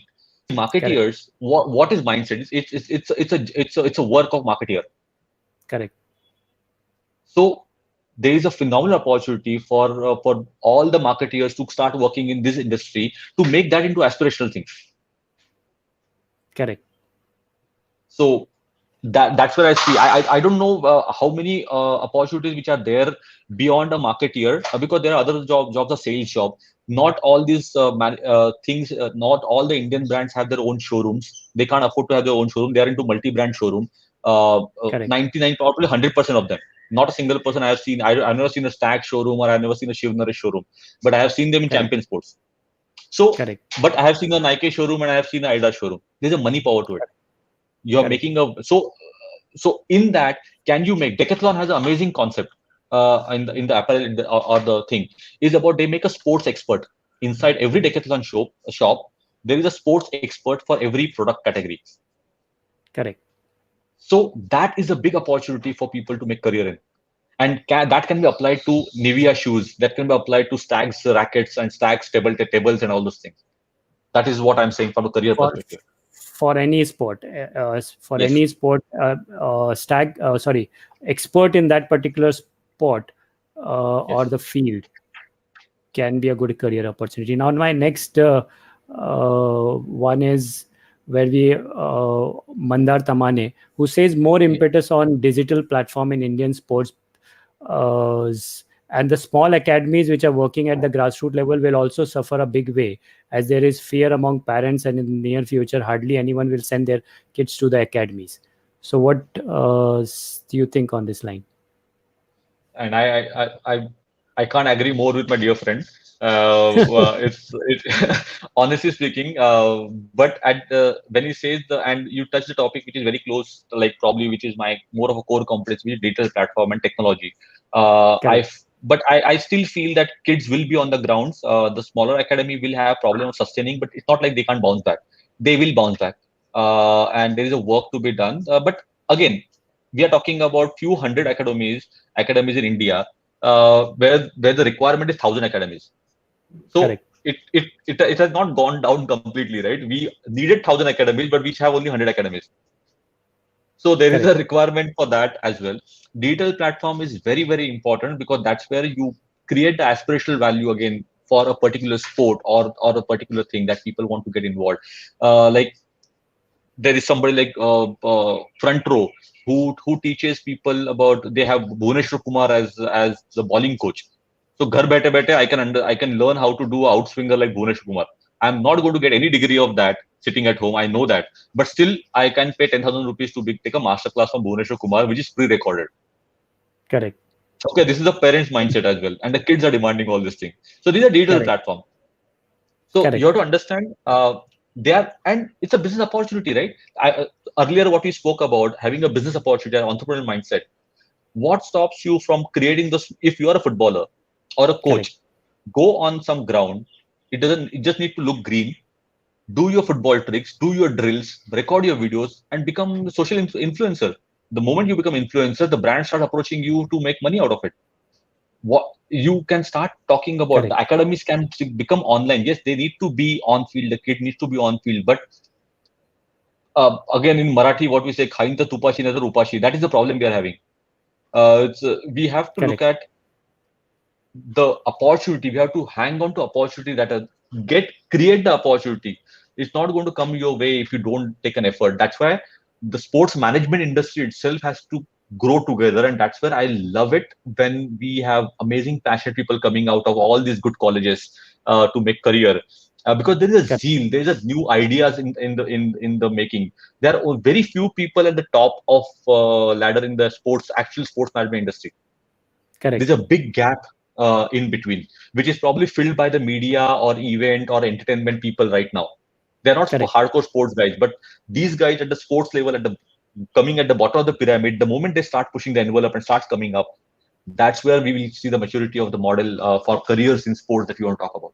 Marketeers, what is mindset? It's a work of marketeer. Correct. So there is a phenomenal opportunity for all the marketeers to start working in this industry to make that into aspirational things. Correct. So that's where I see. I don't know how many opportunities which are there beyond a marketeer because there are other jobs are sales job. Not all these things. Not all the Indian brands have their own showrooms. They can't afford to have their own showroom. They are into multi-brand showroom. 99, probably 100% of them. Not a single person I have seen. I've never seen a Stag showroom or I've never seen a Shiv Naresh showroom, but I have seen them in Champion Sports. So, but I have seen a Nike showroom and I have seen an Adidas showroom. There's a money power to it. You are making a so in that, can you make Decathlon has an amazing concept in the apparel or the thing is about they make a sports expert inside every Decathlon shop. There is a sports expert for every product category. Correct. So that is a big opportunity for people to make career in, and that can be applied to Nivea shoes. That can be applied to Stag's rackets and Stag's tables and all those things. That is what I'm saying from a career perspective. For any sport, any sport, expert in that particular sport or the field can be a good career opportunity. Now, my next one is where we Mandar Tamane, who says more impetus on digital platform in Indian sports, and the small academies which are working at the grassroots level will also suffer a big way, as there is fear among parents, and in the near future hardly anyone will send their kids to the academies. So what do you think on this line? And I can't agree more with my dear friend. It's honestly speaking, but when he says and you touch the topic which is very close, like probably which is my more of a core competence, which is digital platform and technology. But I still feel that kids will be on the grounds. The smaller academy will have problem of sustaining, but it's not like they can't bounce back. They will bounce back, and there is a work to be done. But again, we are talking about few hundred academies in India, where the requirement is 1,000 academies. So it has not gone down completely, right? We needed 1,000 academies, but we have only 100 academies. So there is a requirement for that as well. Digital platform is very, very important because that's where you create the aspirational value again for a particular sport or a particular thing that people want to get involved. Like there is somebody like Front Row who teaches people about, they have Bhuvneshwar Kumar as the bowling coach. So ghar baithe baithe I can learn how to do outswinger like Bhuvneshwar Kumar. I'm not going to get any degree of that sitting at home. I know that, but still I can pay 10,000 rupees to take a masterclass from Bhuvneshwar Kumar, which is pre-recorded. Correct. Okay, this is the parents' mindset as well, and the kids are demanding all this thing. So these are digital platform. So you have to understand they are, and it's a business opportunity, right? Earlier, what we spoke about having a business opportunity, an entrepreneurial mindset. What stops you from creating this? If you are a footballer or a coach, go on some ground. It just need to look green. do your football tricks, do your drills, record your videos, and become social influencer. The moment you become influencer, the brand start approaching you to make money out of it. What you can start talking about, Correct. the academies can become online. Yes, they need to be on field. The kid needs to be on field, but again in Marathi, what we say, "Khain ta tupashi na ta rupashi." That is the problem we are having. We have to look at the opportunity. We have to hang on to opportunity that create the opportunity. It's not going to come your way if you don't take an effort. That's why the sports management industry itself has to grow together, and that's where I love it when we have amazing passionate people coming out of all these good colleges to make career. Because there is a zeal, there is a new ideas in the making. There are very few people at the top of ladder in the actual sports management industry. Correct. There's a big gap in between, which is probably filled by the media or event or entertainment people right now. They're not hardcore sports guys, but these guys at the sports level, coming at the bottom of the pyramid, the moment they start pushing the envelope and starts coming up, that's where we will see the maturity of the model for careers in sports that you want to talk about.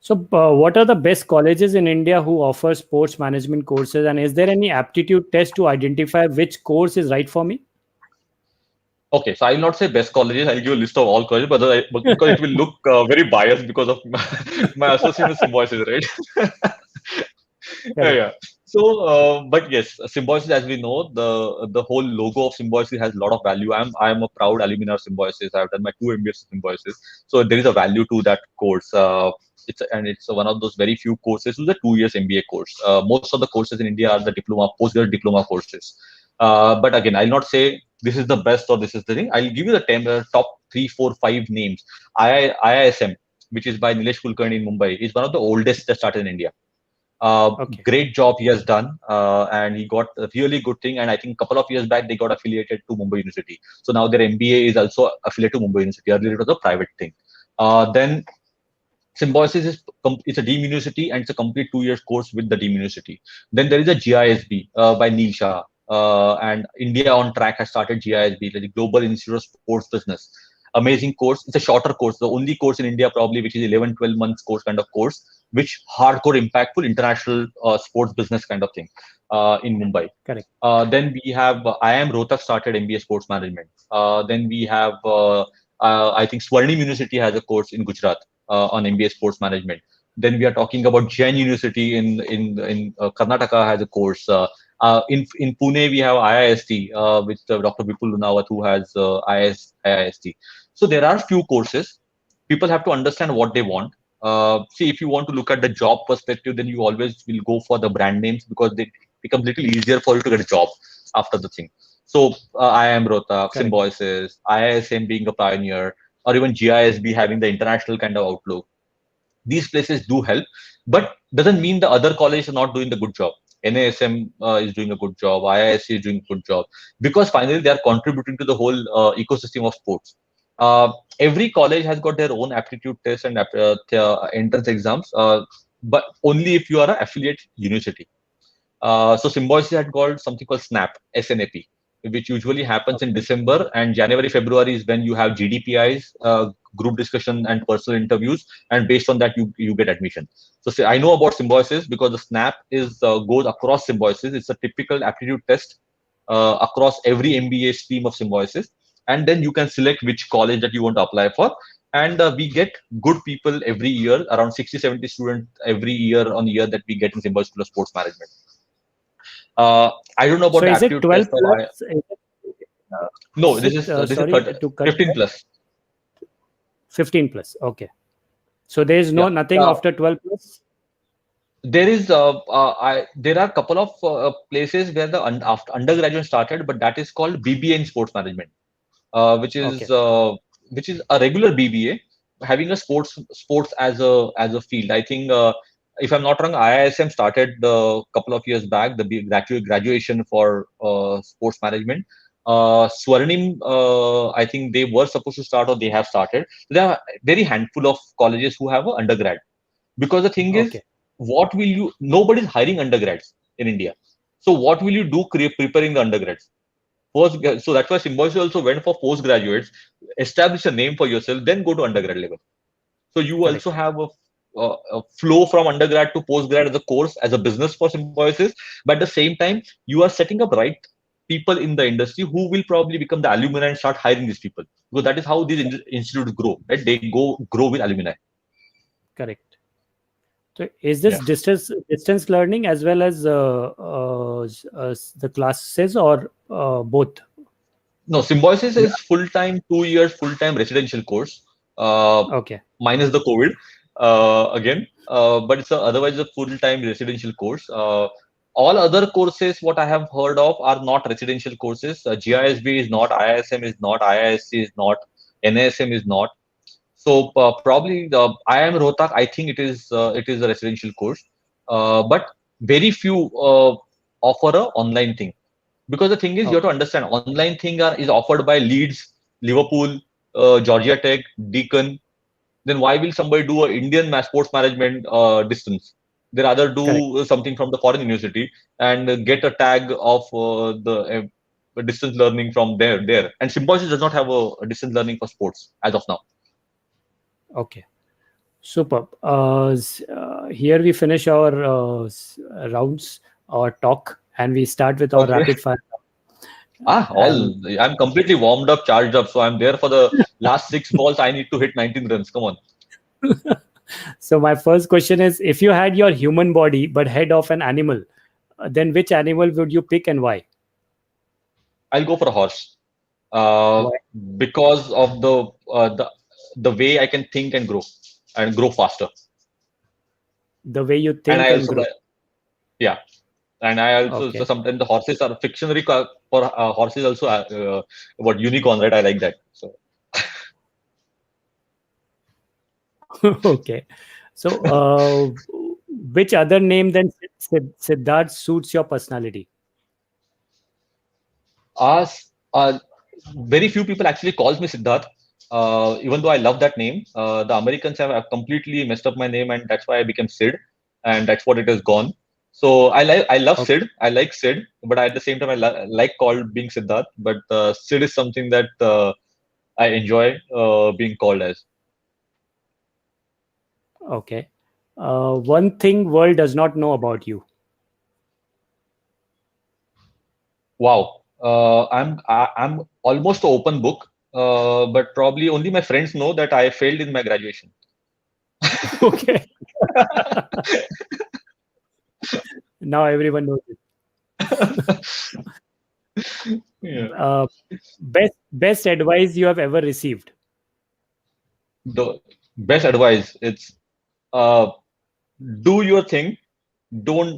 So what are the best colleges in India who offer sports management courses, and is there any aptitude test to identify which course is right for me? Okay, so I'll not say best colleges. I'll give a list of all colleges, but because it will look very biased because of my association with Symbiosis, right? Yeah. So, but yes, Symbiosis, as we know, the whole logo of Symbiosis has a lot of value. I'm a proud alumni of Symbiosis. I've done my 2 MBAs of Symbiosis, so there is a value to that course. It's one of those very few courses. It's a 2 years MBA course. Most of the courses in India are the postgraduate diploma courses. But again, I'll not say this is the best or this is the thing. I'll give you the top 3, 4, 5 names. IISM, which is by Nilesh Kulkarni in Mumbai, is one of the oldest that started in India. Great job he has done, and he got a really good thing. And I think a couple of years back, they got affiliated to Mumbai University. So now their MBA is also affiliated to Mumbai University. Earlier it was a private thing. Then Symbiosis it's a Deemed University, and it's a complete 2 years course with the Deemed University. Then there is a GISB by Neil Shah. And India on Track has started GISB, like the Global Institute of Sports Business. Amazing course. It's a shorter course, the only course in India probably which is 11, 12 months course kind of course, which hardcore impactful international sports business kind of thing in Mumbai. Correct. Then we have IIM Rohtak started MBA Sports Management. Then we have I think Swarnim University has a course in Gujarat on MBA Sports Management. Then we are talking about Jain University in Karnataka has a course. In Pune, we have IIST with Dr. Vipul Lunawat, who has IIST. So there are few courses. People have to understand what they want. See, if you want to look at the job perspective, then you always will go for the brand names because they become a little easier for you to get a job after the thing. So IIM Rohtak, Symbiosis, IISM being a pioneer, or even GISB having the international kind of outlook. These places do help, but doesn't mean the other colleges are not doing the good job. NASM is doing a good job, IISC is doing a good job, because finally they are contributing to the whole ecosystem of sports. Every college has got their own aptitude tests and entrance exams, but only if you are an affiliate university. So Symbiosis had got something called SNAP, which usually happens in December, and January, February is when you have GDPIs, group discussion and personal interviews, and based on that you get admission. So I know about Symbiosis because the SNAP goes across Symbiosis. It's a typical aptitude test across every MBA stream of Symbiosis, and then you can select which college that you want to apply for. And we get good people every year, around 60-70 students every year on year that we get in Symbiosis School of Sports Management. I don't know about so the is it aptitude 12 test. plus? No, this is 15 plus. 15 plus. Okay. So there is nothing after 12 plus. There is there are a couple of places where the undergraduate started, but that is called BBA in sports management, which is a regular BBA having a sports as a field. I think if I'm not wrong, IISM started a couple of years back the graduation for sports management. Swarnim, I think they were supposed to start or they have started. There are very handful of colleges who have an undergrad, because the thing is, what will you? Nobody's hiring undergrads in India. So what will you do preparing the undergrads? So that's why Symbiosis also went for postgraduates, establish a name for yourself, then go to undergrad level. So you also have flow from undergrad to postgrad as a course, as a business for Symbiosis. But at the same time, you are setting up right people in the industry who will probably become the alumni and start hiring these people, because that is how these institutes grow, right? They grow with alumni. Correct. So is this distance learning as well as the classes, or both? No, Symbiosis is full-time, 2 years full-time residential course. Okay. Minus the COVID again, but it's otherwise a full-time residential course. All other courses, what I have heard of, are not residential courses. GISB is not, IISM is not, IISc is not, NASM is not. So probably IIM Rohtak, I think it is a residential course, but very few offer a online thing. Because the thing is, you have to understand, online thing is offered by Leeds, Liverpool, Georgia Tech, Deakin. Then why will somebody do an Indian sports management distance? They rather do something from the foreign university and get a tag of the distance learning from there. And Symbiosis does not have a distance learning for sports as of now. Okay. Superb. Here we finish our rounds, our talk, and we start with our rapid fire. I'm completely warmed up, charged up. So I'm there for the last 6 balls. I need to hit 19 runs. Come on. So my first question is, if you had your human body but head of an animal, then which animal would you pick and why? I'll go for a horse. Because of the way I can think and grow faster. The way you think and grow. Yeah. And I also, so sometimes the horses are fictionary for horses also, unicorn, right? I like that. So. Okay. So, which other name than Siddharth suits your personality? Very few people actually calls me Siddharth, even though I love that name. The Americans have completely messed up my name, and that's why I became Sid, and that's what it has gone. So I love Sid. I like Sid, but at the same time I like called being Siddharth. But Sid is something that I enjoy being called as. Okay. One thing world does not know about you. Wow. I'm almost an open book, but probably only my friends know that I failed in my graduation. Okay. Now everyone knows it. Yeah. Best advice you have ever received. The best advice, it's do your thing. Don't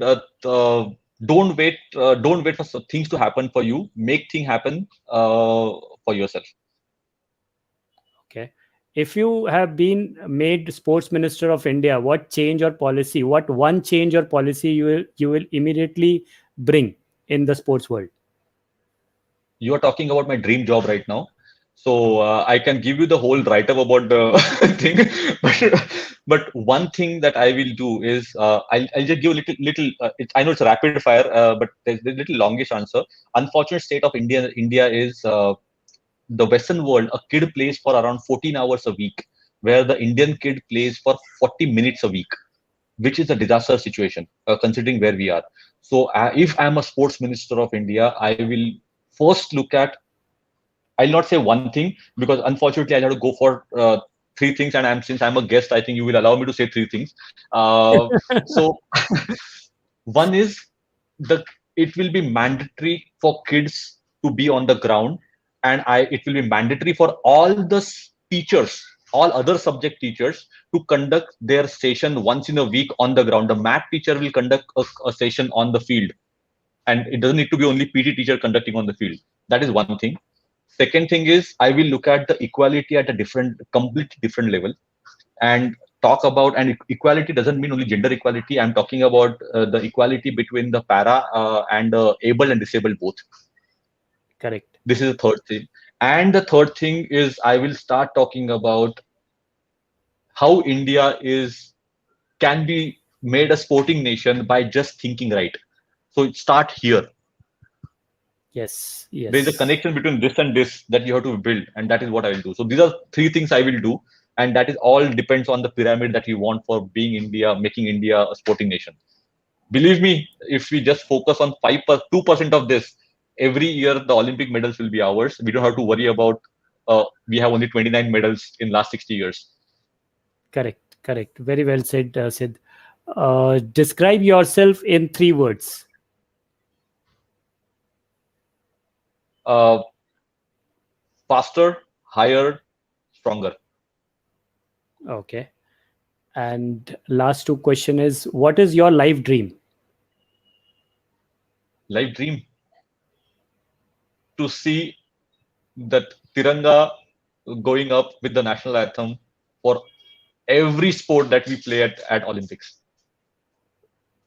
wait for things to happen for you. Make things happen for yourself. Okay. If you have been made Sports Minister of India, what one change or policy you will immediately bring in the sports world? You are talking about my dream job right now. So I can give you the whole write-up about the thing, but one thing that I will do is I'll just give a little. I know it's a rapid fire, but there's a little longish answer. Unfortunate state of India is the Western world. A kid plays for around 14 hours a week, where the Indian kid plays for 40 minutes a week, which is a disaster situation considering where we are. So if I'm a sports minister of India, I will first look at. I'll not say one thing, because unfortunately I have to go for 3 things, and since I'm a guest, I think you will allow me to say 3 things. So one is it will be mandatory for kids to be on the ground, and it will be mandatory for all the teachers, all other subject teachers, to conduct their session once in a week on the ground. The math teacher will conduct a session on the field, and it doesn't need to be only PT teacher conducting on the field. That is one thing. Second thing is, I will look at the equality at a completely different level, and talk about, and equality doesn't mean only gender equality. I'm talking about the equality between the para and able and disabled both. Correct. This is the third thing. And the third thing is, I will start talking about how India can be made a sporting nation by just thinking right. So start here. Yes. There's a connection between this and this that you have to build, and that is what I will do. So these are 3 things I will do. and that is all depends on the pyramid that we want for being India, making India a sporting nation. Believe me, if we just focus on 2% of this, every year the Olympic medals will be ours. We don't have to worry about we have only 29 medals in last 60 years. Correct. Very well said, Sid. Describe yourself in 3 words. Faster, higher, stronger. Okay. And last 2 question is, what is your life dream? Life dream? To see that Tiranga going up with the national anthem for every sport that we play at Olympics.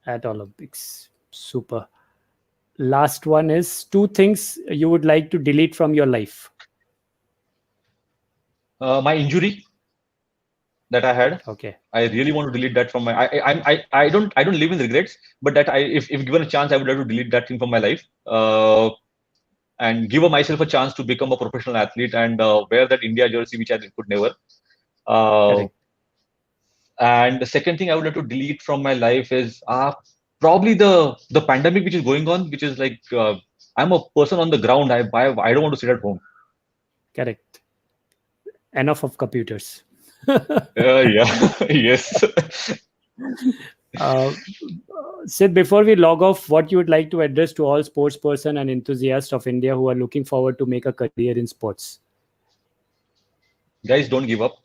At Olympics. Super. Last one is 2 things you would like to delete from your life. My injury that I had. Okay. I really want to delete that from my. I don't live in regrets, but that if given a chance, I would like to delete that thing from my life. And give myself a chance to become a professional athlete and wear that India jersey, which I could never. And the second thing I would like to delete from my life is probably the pandemic which is going on, which is like I'm a person on the ground. I don't want to sit at home. Correct. Enough of computers. Yeah. Yes. Sid, before we log off, what you would like to address to all sports person and enthusiasts of India who are looking forward to make a career in sports? Guys, don't give up.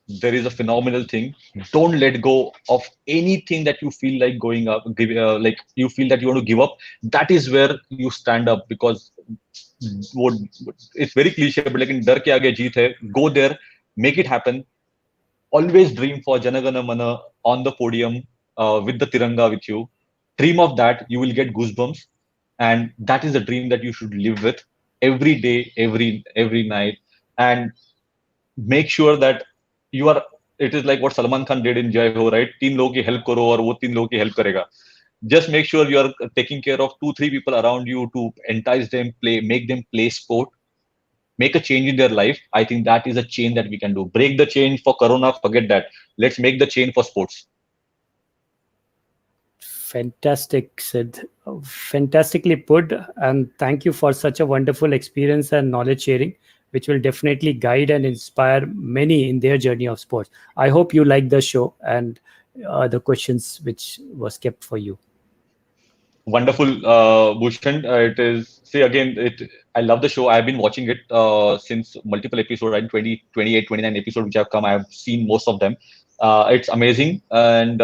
There is a phenomenal thing. Don't let go of anything that you feel like going up, like you feel that you want to give up. That is where you stand up, because it's very cliche, but like in Dar ke aage jeet hai. Go there, make it happen. Always dream for Janagana Mana on the podium with the Tiranga with you. Dream of that, you will get goosebumps, and that is the dream that you should live with every day, every night, and make sure that you are. It is like what Salman Khan did in Jai Ho, right? 3 लोगों की help करो और वो 3 लोगों की help करेगा. Just make sure you are taking care of 2-3 people around you to entice them, make them play sport, make a change in their life. I think that is a change that we can do. Break the chain for Corona, forget that. Let's make the chain for sports. Fantastic, Sid. Fantastically put. And thank you for such a wonderful experience and knowledge sharing, which will definitely guide and inspire many in their journey of sports. I hope you like the show and the questions which was kept for you. Wonderful, Bhushan. It is, see again, I love the show. I've been watching it since multiple episodes, right? 28, 29 episodes which have come. I've seen most of them. It's amazing. And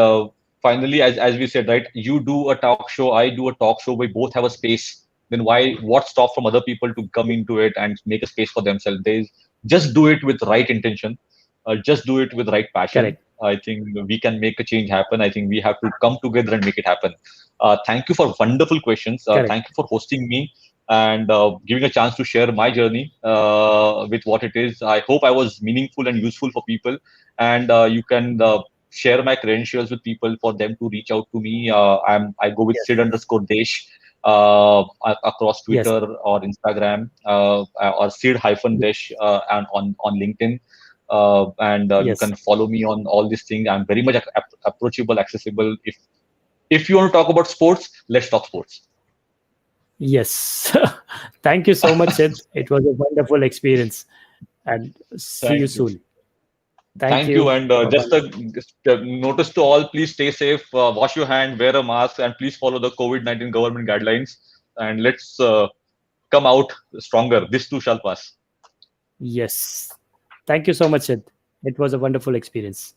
finally, as we said, right, you do a talk show, I do a talk show, we both have a space. Then what stop from other people to come into it and make a space for themselves? Just do it with right intention. Just do it with right passion. Correct. I think we can make a change happen. I think we have to come together and make it happen. Thank you for wonderful questions. Thank you for hosting me and giving a chance to share my journey with what it is. I hope I was meaningful and useful for people. And you can share my credentials with people for them to reach out to me. I go with Sid_Desh across Twitter or Instagram or Sid-Desh and on LinkedIn. You can follow me on all these things. I'm very much approachable, accessible. If you want to talk about sports, let's talk sports. Yes. Thank you so much, Sid. It was a wonderful experience. And see you soon. Thank you. And just a notice to all, please stay safe, wash your hand, wear a mask, and please follow the COVID-19 government guidelines. And let's come out stronger. This too shall pass. Yes. Thank you so much, Sid. It was a wonderful experience.